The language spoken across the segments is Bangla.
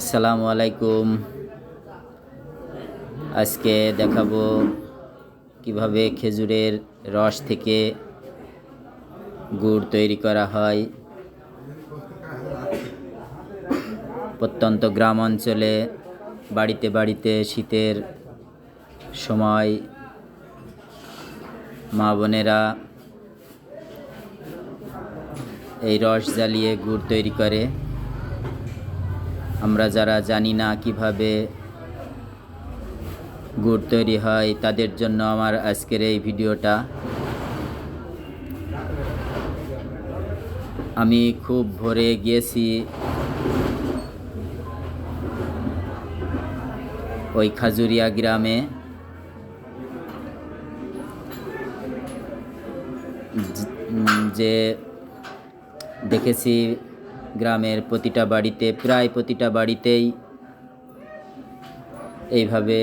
আসসালামু আলাইকুম। আজকে দেখাবো কিভাবে খেজুরের রস থেকে গুড় তৈরি করা হয়। প্রত্যন্ত গ্রাম অঞ্চলে বাড়িতে বাড়িতে শীতের সময় মা বোনেরা এই রস জ্বালিয়ে গুড় তৈরি করে। আমরা যারা জানি না কিভাবে গুড় তৈরি হয় তাদের জন্য আমার আজকের এই ভিডিওটা। আমি খুব ভোরে গিয়েছি ওই খাজুরিয়া গ্রামে, যে দেখেছি গ্রামের প্রতিটা বাড়িতে, প্রায় প্রতিটা বাড়িতেই এইভাবে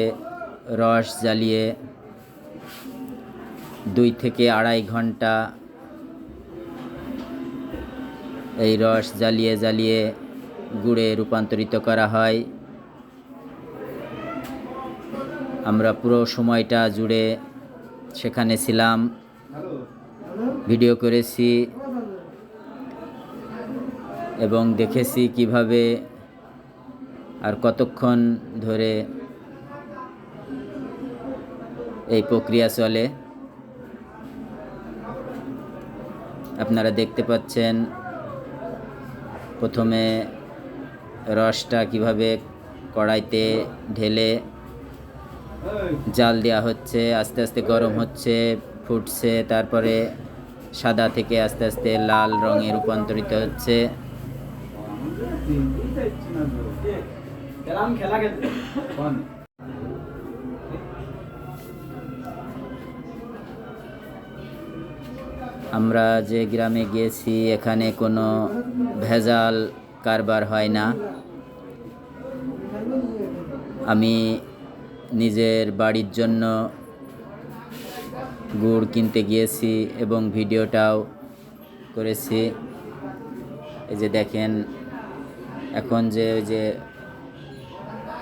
রস জ্বালিয়ে 2 থেকে 2.5 ঘন্টা এই রস জ্বালিয়ে জ্বালিয়ে গুড়ে রূপান্তরিত করা হয়। আমরা পুরো সময়টা জুড়ে সেখানে ছিলাম, ভিডিও করেছি এবং দেখেছি কিভাবে আর কতক্ষণ ধরে এই প্রক্রিয়া চলে। আপনারা দেখতে পাচ্ছেন প্রথমে রসটা কিভাবে কড়াইতে ঢেলে জাল দেওয়া হচ্ছে, আস্তে আস্তে গরম হচ্ছে, ফুটছে, তারপরে সাদা থেকে আস্তে আস্তে লাল রঙে রূপান্তরিত হচ্ছে। আমরা যে গ্রামে গিয়েছি এখানে কোনো ভেজাল কারবার হয় না। আমি নিজের বাড়ির জন্য গুড় কিনতে গিয়েছি এবং ভিডিওটাও করেছি। এই যে দেখেন এখন যে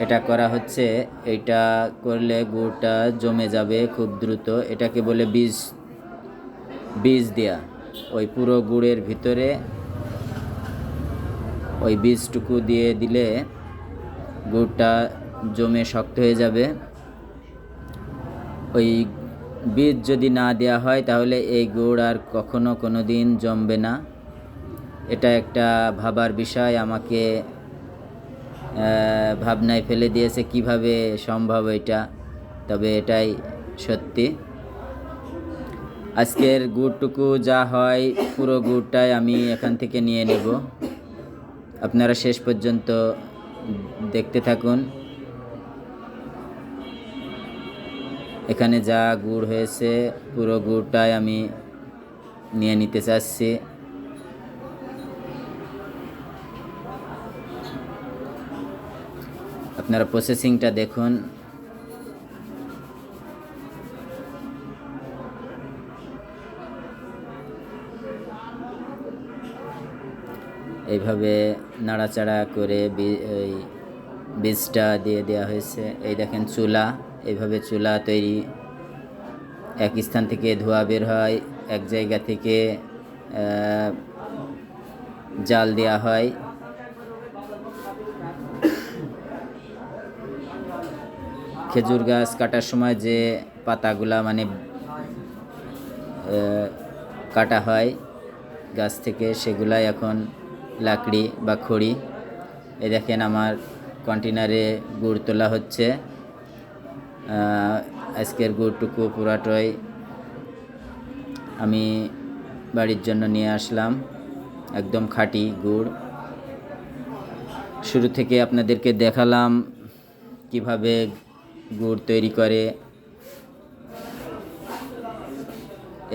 এটা করা হচ্ছে, এটা করলে গুড়টা জমে যাবে খুব দ্রুত। এটাকে বলে বীজ দেয়া। ওই পুরো গুড়ের ভিতরে ওই বীজটুকু দিয়ে দিলে গুড়টা জমে শক্ত হয়ে যাবে। ওই বীজ যদি না দেওয়া হয় তাহলে এই গুড় আর কখনো কোনো দিন জমবে না। এটা একটা ভাবার বিষয়, আমাকে ভাবনায় ফেলে দিয়েছে কিভাবে সম্ভব এটা, তবে এটাই সত্যি। আজকের গুড়টুকু যা হয় পুরো গুড়টাই আমি এখান থেকে নিয়ে নেব। আপনারা শেষ পর্যন্ত দেখতে থাকুন। এখানে যা গুড় হয়েছে পুরো গুড়টাই আমি নিয়ে নিতে চাচ্ছি। আপনারা প্রসেসিংটা দেখুন। এইভাবে নাড়াচাড়া করে ওই বীজটা দিয়ে দেওয়া হয়েছে। এই দেখেন চুলা, এইভাবে চুলা তৈরি। এক স্থান থেকে ধোঁয়া বের হয়, এক জায়গা থেকে জাল দেওয়া হয়। খেজুর গাছ কাটার সময় যে পাতাগুলা মানে কাটা হয় গাছ থেকে, সেগুলাই এখন লাকড়ি বা খড়ি। এই দেখেন আমার কন্টেনারে গুড় তোলা হচ্ছে। আজকের গুড়টুকু পুরাটাই আমি বাড়ির জন্য নিয়ে আসলাম, একদম খাঁটি গুড়। শুরু থেকে আপনাদেরকে দেখালাম কিভাবে গুড় তৈরি করে।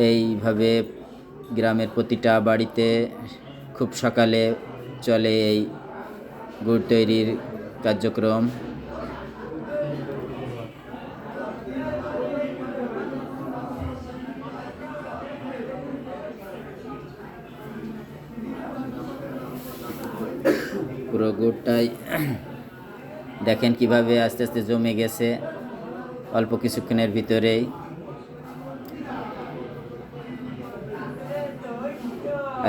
এইভাবে গ্রামের প্রতিটা বাড়িতে খুব সকালে চলে এই গুড় তৈরির কার্যক্রম। পুরো গুড়টাই দেখেন কিভাবে আস্তে আস্তে জমে গেছে অল্প কিছুক্ষণের ভিতরেই।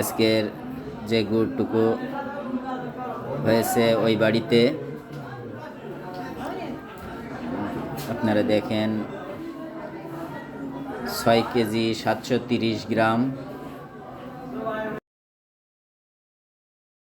আজকের যে গুড়টুকু হয়েছে ওই বাড়িতে আপনারা দেখেন 6 কেজি 730 গ্রাম